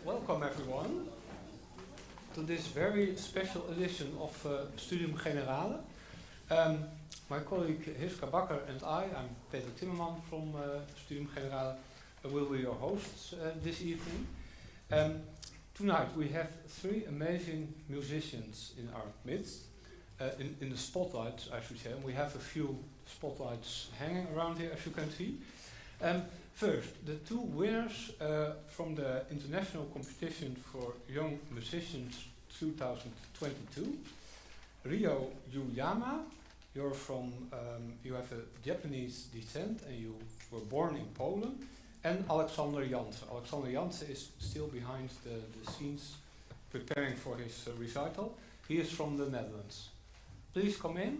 Welcome everyone to this very special edition of Studium Generale. My colleague Hiska Bakker and I'm Peter Timmerman from Studium Generale, will be your hosts this evening. Tonight we have three amazing musicians in our midst, in the spotlights I should say, and we have a few spotlights hanging around here as you can see. First, the two winners from the International Competition for Young Musicians 2022. Rio Ueyama, you have a Japanese descent and you were born in Poland. And Alexander Jansen. Alexander Jansen is still behind the scenes preparing for his recital. He is from the Netherlands. Please come in,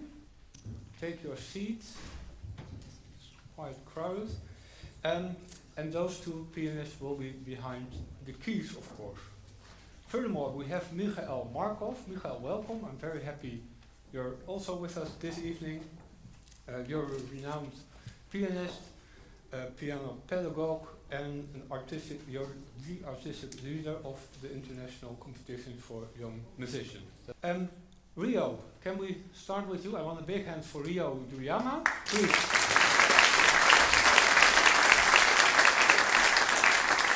take your seat. It's quite crowded. And those two pianists will be behind the keys, of course. Furthermore, we have Michail Markov. Michail, welcome. I'm very happy you're also with us this evening. You're a renowned pianist, piano pedagogue, and you're the artistic leader of the International Competition for Young Musicians. Rio, can we start with you? I want a big hand for Rio Ueyama, please.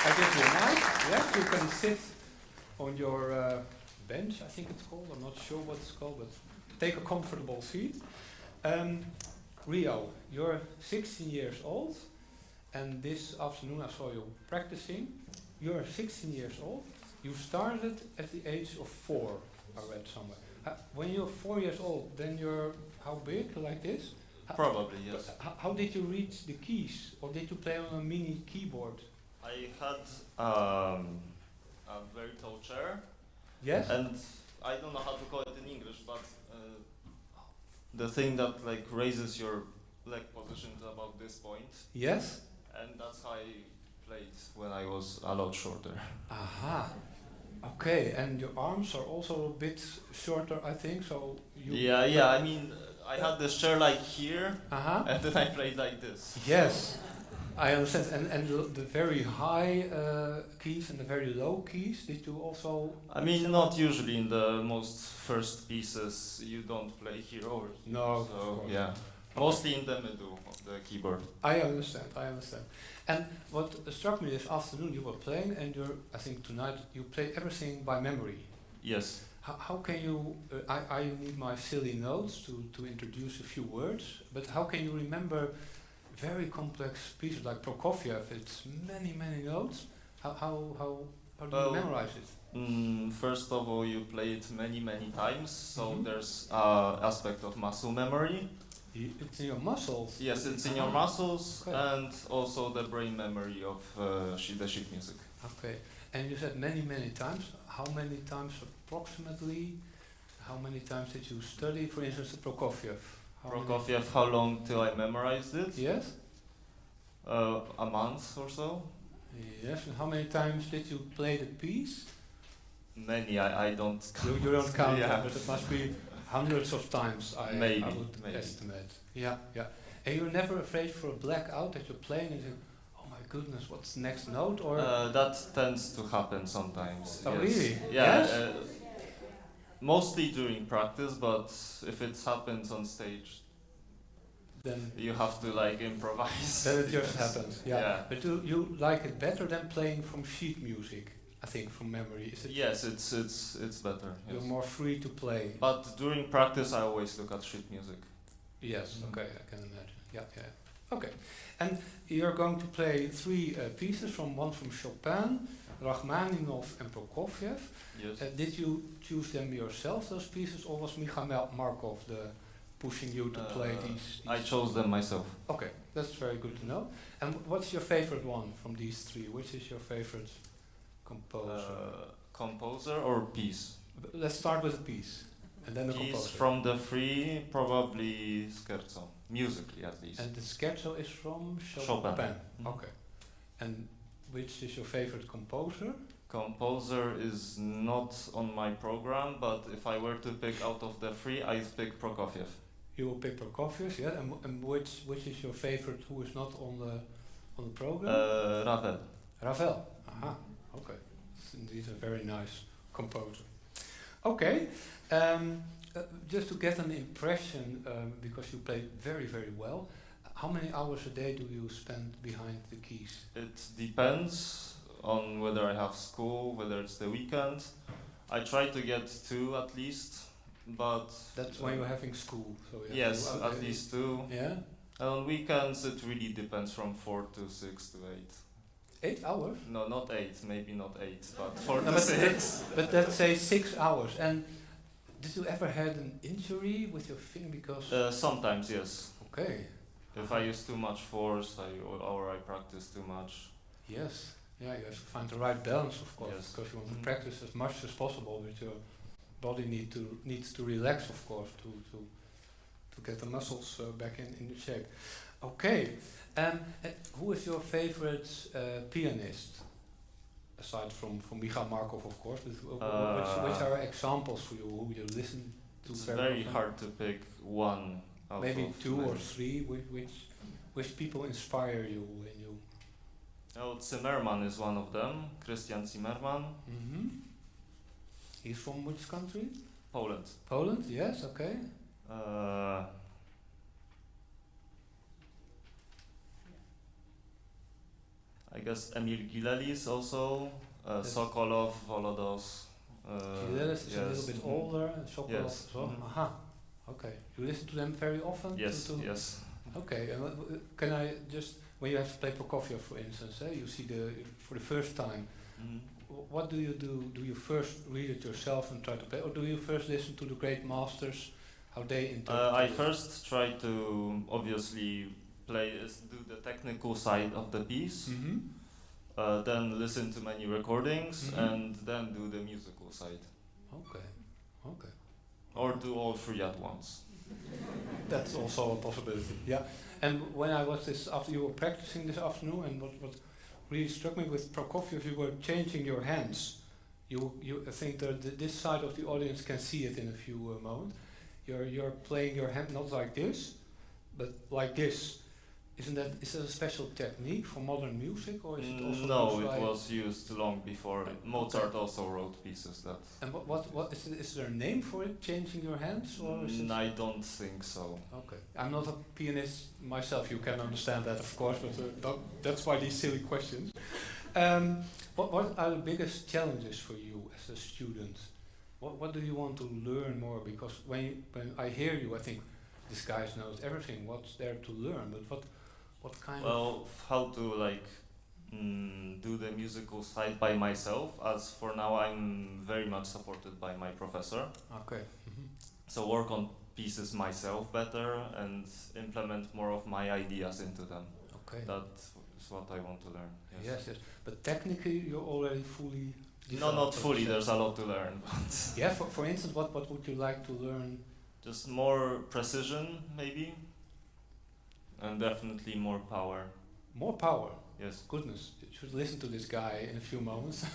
I give you a mic. Yes, you can sit on your bench, I think it's called. I'm not sure what it's called, but take a comfortable seat. Rio, you're 16 years old, and this afternoon I saw you practicing. You're 16 years old. You started at the age of 4, I read somewhere. When you're 4 years old, then you're how big, like this? Probably, yes. How did you reach the keys, or did you play on a mini keyboard? I had a very tall chair. Yes. And I don't know how to call it in English, but the thing that like raises your leg position to about this point. Yes. And that's how I played when I was a lot shorter. Aha. Okay, and your arms are also a bit shorter, I think. So you. Yeah. I mean, I had this chair like here, and then I played like this. Yes. I understand, and the very high keys and the very low keys, did you also... I mean, not usually in the most first pieces, you don't play here or here. No, so yeah, mostly in the middle of the keyboard. I understand. And what struck me this afternoon, you were playing, and I think tonight you play everything by memory. Yes. How can you, I need my silly notes to introduce a few words, but how can you remember very complex pieces like Prokofiev? It's many notes. How do you memorize it? First of all, you play it many times, so there's aspect of muscle memory. It's in your muscles. Yes, it's in your muscles, and also the brain memory of the sheet music. Okay, and you said many times. How many times approximately? How many times did you study, for instance, Prokofiev? Prokofiev, how long till I memorized it? Yes. A month or so. Yes, and how many times did you play the piece? Many, I don't count. You don't count, but it must be hundreds of times, I would estimate. Yeah. And you're never afraid for a blackout that you're playing and you think, oh my goodness, what's the next note? Or that tends to happen sometimes. Oh, yes. Really? Yeah. Yes? Mostly during practice, but if it happens on stage, then you have to like improvise. Then it just happens. Yeah. But do you like it better than playing from sheet music? I think from memory. Is it? Yes, it's better. You're more free to play. But during practice, I always look at sheet music. Yes. Okay, I can imagine. Yeah. Okay, and you're going to play three pieces one from Chopin, Rachmaninoff, and Prokofiev. Yes. Did you choose them yourself, those pieces, or was Michail Markov pushing you to play these? I chose them myself. Okay, that's very good to know. And what's your favorite one from these three? Which is your favorite composer? Composer or piece? Let's start with a piece, and then a composer. Piece from the three, probably Scherzo, musically at least. And the Scherzo is from Chopin. Okay. And which is your favorite composer? Composer is not on my program, but if I were to pick out of the three, I'd pick Prokofiev. You will pick Prokofiev, yeah. And which is your favorite who is not on the program? Ravel. Ravel. Aha. Okay. It's he's a very nice composer. Okay, just to get an impression, because you play very, very well, how many hours a day do you spend behind the keys? It depends on whether I have school, whether it's the weekend. I try to get 2 at least, but... That's when you're having school, so you have yes, at least 2. Yeah? And on weekends it really depends from 4 to 6 to 8. 8 hours? No, not 8, maybe not 8, but 4 No, to 6. But let's say 6 hours. And did you ever had an injury with your finger because... Sometimes, yes. Okay. If I use too much force or I practice too much. Yes. Yeah, you have to find the right balance, of course, yes. because you want to practice as much as possible, but your body needs to relax, of course, to get the muscles back in the shape. Okay. Who is your favorite pianist? Aside from Michail Markov, of course, but which are examples for you who you listen to? It's very hard to pick one. Maybe 2 or 3. Which people inspire you when you? Oh, Zimmerman is one of them. Christian Zimmerman. Mm-hmm. He's from which country? Poland. Poland. Yes. Okay. I guess Emil Gilelis also, Sokolov, Volodos. Gilelis is a little bit older, and Sokolov yes. as well. Aha, okay. You listen to them very often? Yes, yes. Okay, can I just, when you have to play Prokofiev, for instance, you see for the first time, what do you do? Do you first read it yourself and try to play, or do you first listen to the great masters, how they interpret I it? first try to obviously do the technical side of the piece, then listen to many recordings, and then do the musical side. Okay, okay. Or do all 3 at once. That's also a possibility, yeah. And when I was after you were practicing this afternoon, and what really struck me with Prokofiev, you were changing your hands. I think that this side of the audience can see it in a few moments. You're playing your hand not like this, but like this. Is that a special technique for modern music, or is it also? No, it was used long before. Mozart also wrote pieces that. And what is there a name for it? Changing your hands, or is it? I don't think so. Okay, I'm not a pianist myself. You can understand that, of course, but that's why these silly questions. What are the biggest challenges for you as a student? What do you want to learn more? Because when I hear you, I think this guy knows everything. What's there to learn? But what kind of? Well, how to do the musical side by myself, as for now I'm very much supported by my professor. Okay. So work on pieces myself better and implement more of my ideas into them. Okay. That is what I want to learn. Yes. But technically you're already fully developed. No, not fully, there's a lot to learn. But yeah, for instance, what would you like to learn? Just more precision, maybe. And definitely more power. More power? Yes. Goodness, you should listen to this guy in a few moments.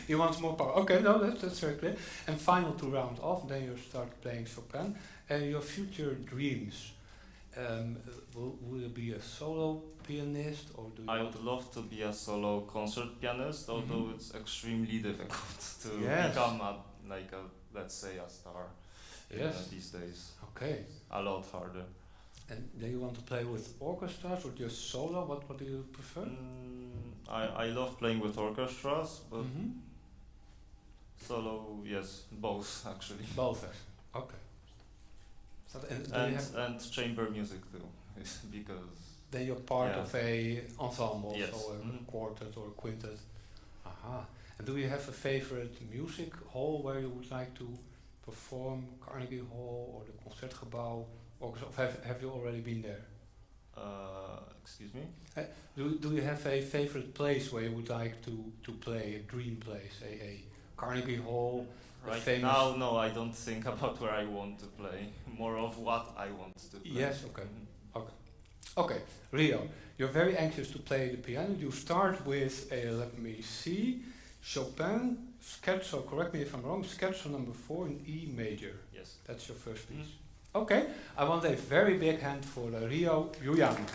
He wants more power. Okay, no, that's very clear. And final to round off, then you start playing Chopin. Your future dreams, will you be a solo pianist, or do you? I would love to be a solo concert pianist, although it's extremely difficult to become let's say a star these days. Okay. A lot harder. And do you want to play with orchestras or just solo? What do you prefer? I love playing with orchestras, but solo, yes, both actually. Both, okay. So and chamber music too, because then you're part of a ensemble, yes. so a quartet or a quintet. Aha. And do you have a favorite music hall where you would like to perform? Carnegie Hall or the Concertgebouw? Or have you already been there? Excuse me? Do you have a favorite place where you would like to play, a dream place, a Carnegie Hall? Right now, no, I don't think about where I want to play. More of what I want to play. Yes, okay. Okay, Rio, you're very anxious to play the piano. You start with let me see, Chopin, Scherzo, correct me if I'm wrong, Scherzo number 4 in E major. Yes. That's your first piece. Okay, I want a very big hand for Rio Ueyama.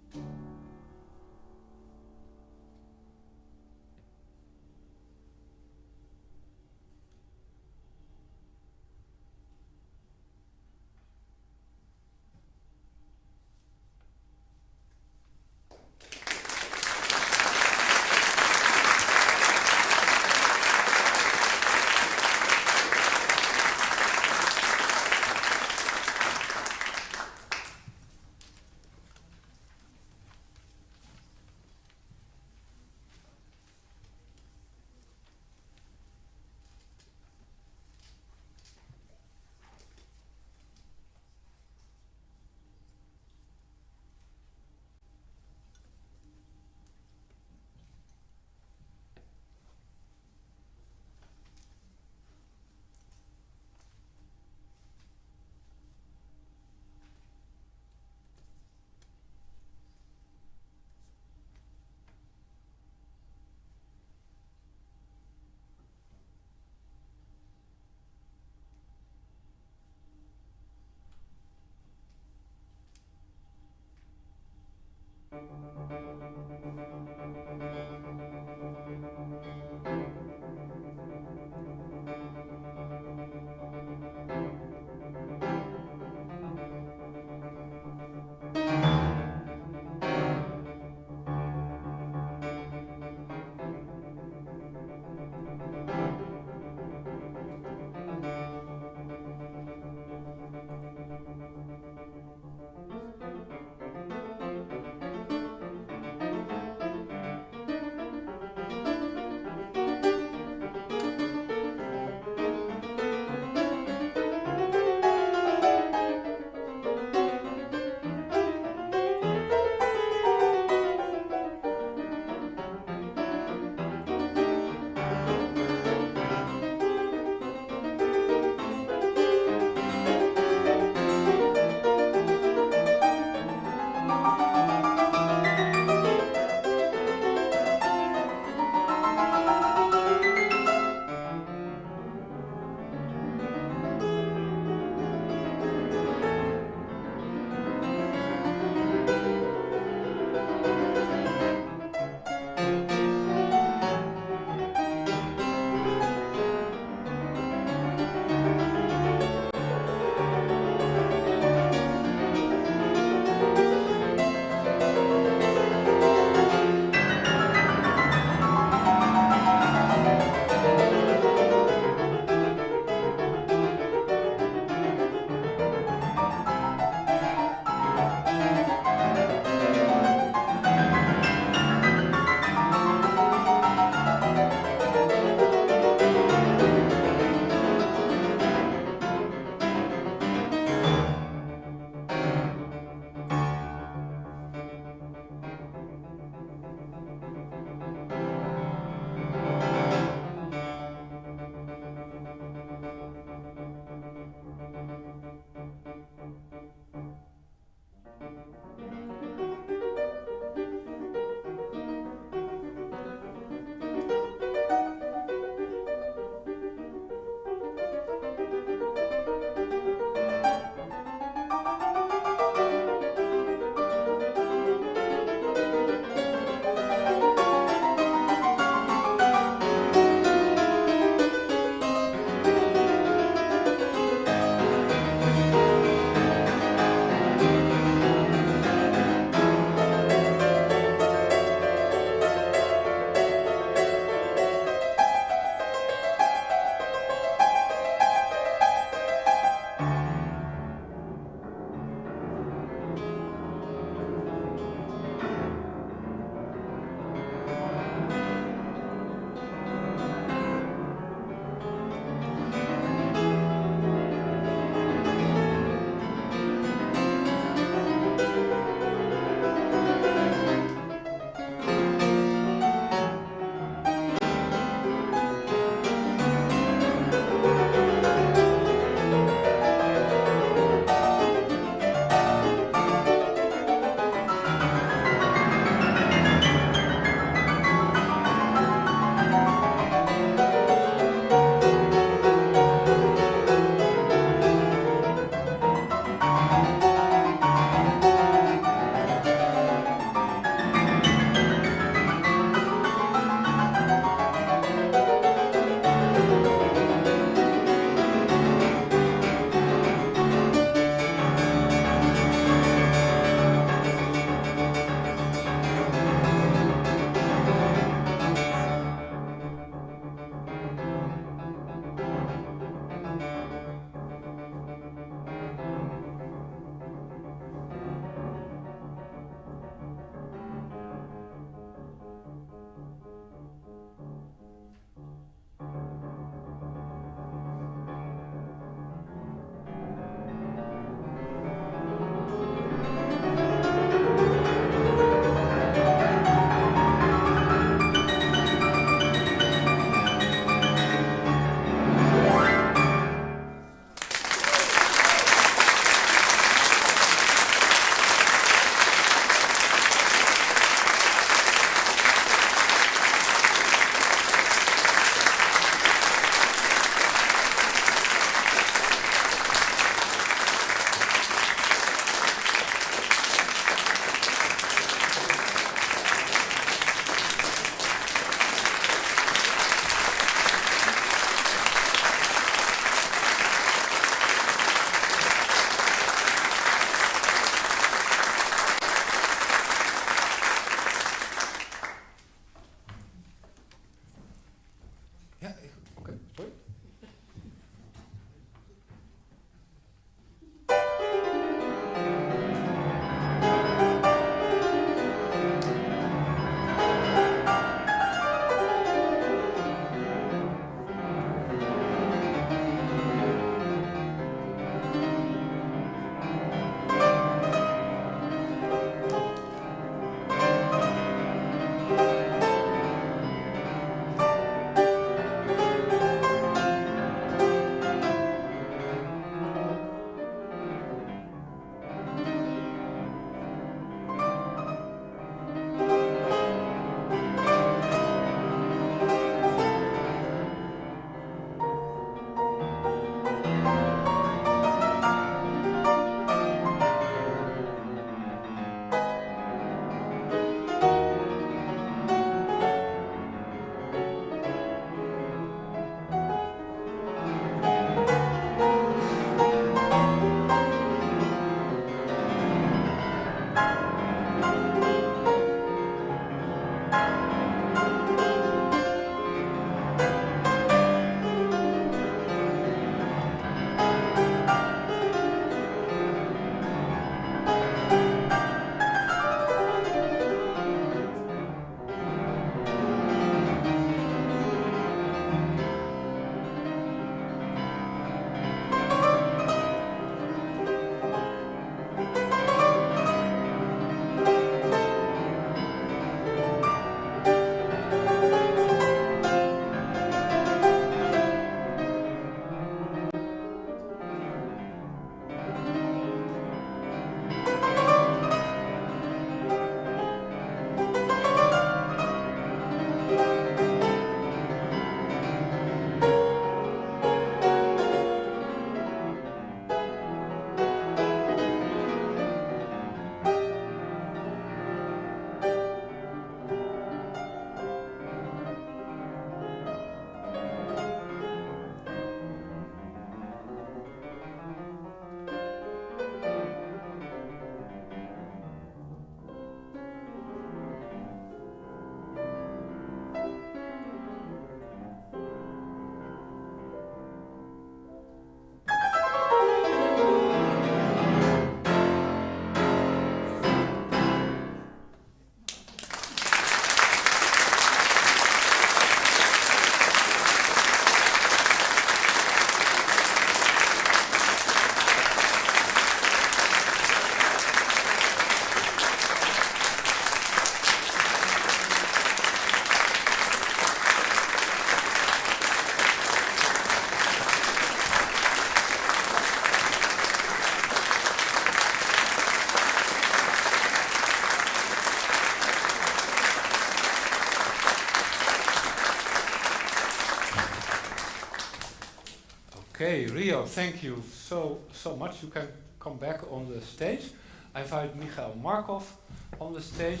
Okay, Rio, thank you so much. You can come back on the stage. I invite Michail Markov on the stage.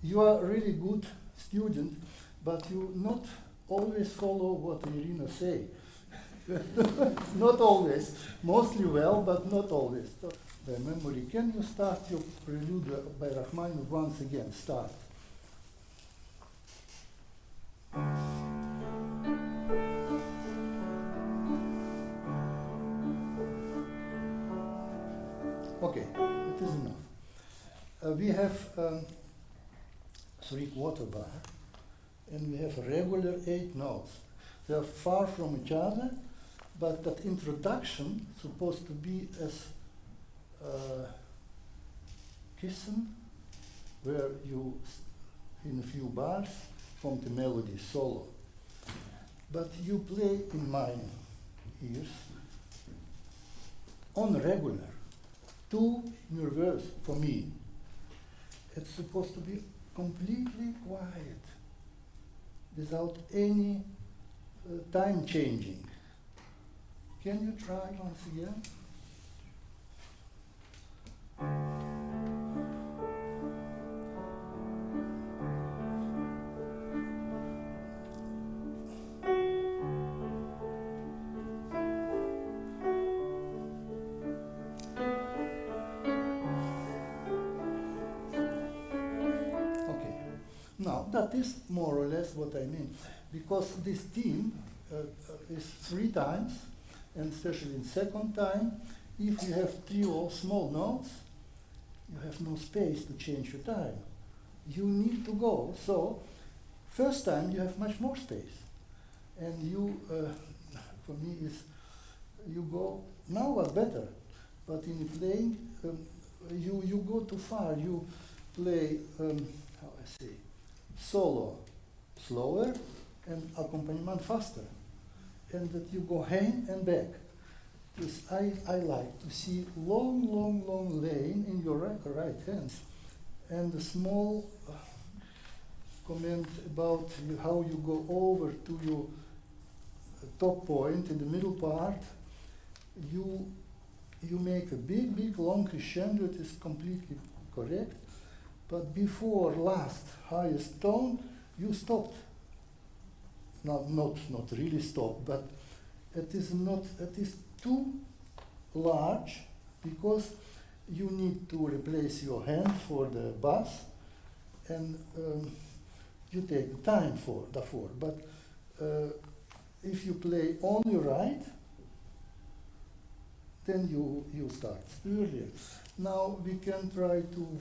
You are a really good student, but you not always follow what Irina say. Not always. Mostly well, but not always. So, by memory, can you start your prelude by Rachmaninoff once again? Start. Okay, it is enough. We have 3/4 bar, and we have regular 8 notes. They are far from each other, but that introduction is supposed to be as kissing, where you, in a few bars, form the melody solo. But you play in my ears on regular, too nervous for me. It's supposed to be completely quiet, without any time changing. Can you try once again? Now, that is more or less what I mean, because this theme is 3 times, and especially in second time, if you have 3 or small notes, you have no space to change your time. You need to go. So, first time you have much more space, and you, for me, is you go now was better, but in playing, you go too far. You play how I say. Solo slower and accompaniment faster, and that you go hand and back. Because I like to see long lane in your right hand, and a small comment about how you go over to your top point in the middle part. You make a big long crescendo. It is completely correct. But before last highest tone, you stopped. Not really stopped, but it is too large, because you need to replace your hand for the bass, and you take time for the 4. But if you play on your right, then you start earlier. Now we can try to.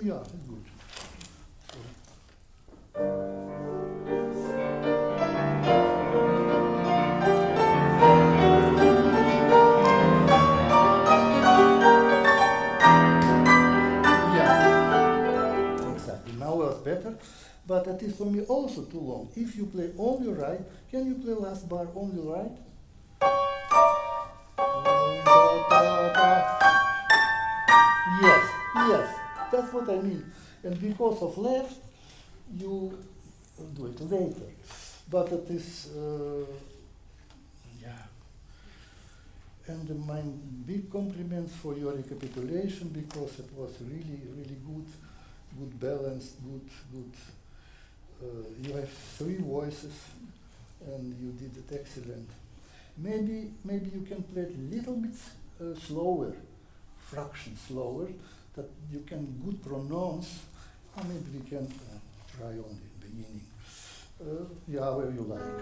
Yeah, good. Yeah, exactly. Now it's better, but it is for me also too long. If you play on your right, can you play last bar on your right? Yes. That's what I mean. And because of left, you do it later. But it is, And my big compliments for your recapitulation, because it was really good balance, good. You have 3 voices, and you did it excellent. Maybe you can play it a little bit slower, fraction slower, that you can good pronounce. Or maybe we can try on the beginning. Where you like.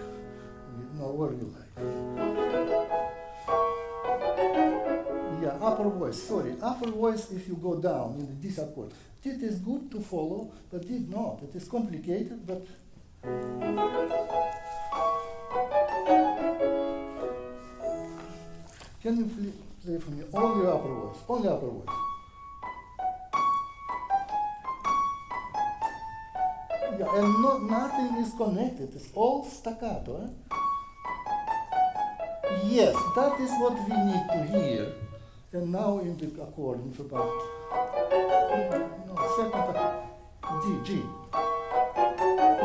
No, where you like. Yeah, upper voice, sorry. Upper voice if you go down in this accord. It is good to follow, but did not. It is complicated, but... Can you play for me only upper voice? Only upper voice. Yeah, and nothing is connected. It's all staccato. Eh? Yes, that is what we need to hear. And now in the accord, in about second G.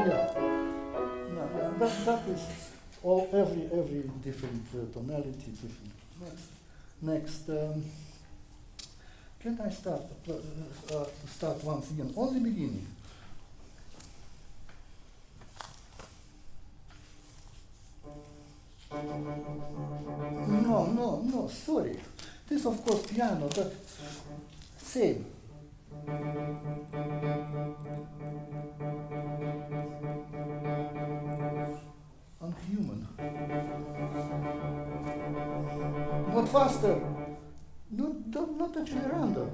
Yeah. That is every different tonality, different. Next. Can I start once again? Only beginning. No, sorry. This of course piano, but same. Unhuman. Not faster. Not actually random.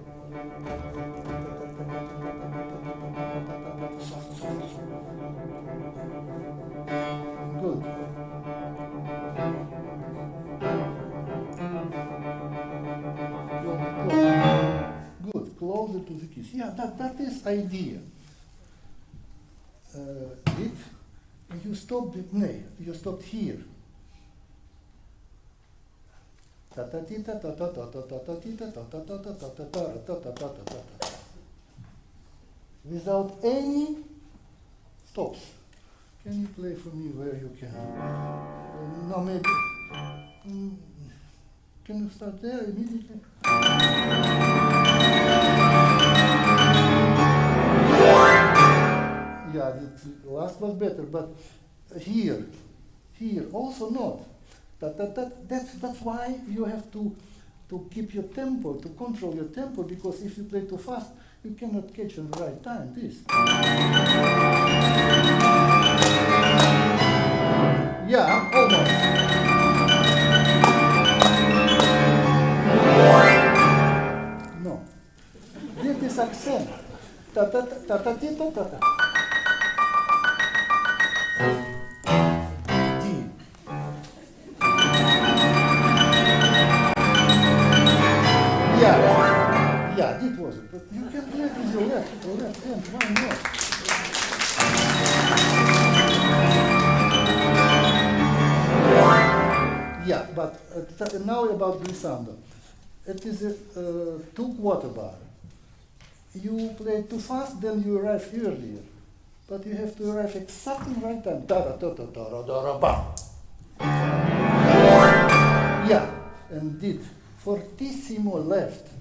Good. Good. Closer to the keys. Yeah, that is idea. It. You stopped it. No, you stopped here. Without any stops. Can you play for me where you can? No, maybe. Can you start there immediately? Yeah, the last was better, but here also not. That's why you have to keep your tempo, to control your tempo, because if you play too fast, you cannot catch on the right time. This. Yeah, almost. No. This is accent. Ta ta ta ta ta ta ta. Yeah, this was it. But you can play with your left hand. Why not? Yeah, but now about glissando. It is a 2/4 bar. You play too fast, then you arrive earlier. But you have to arrive exactly right time. Yeah, and did fortissimo left.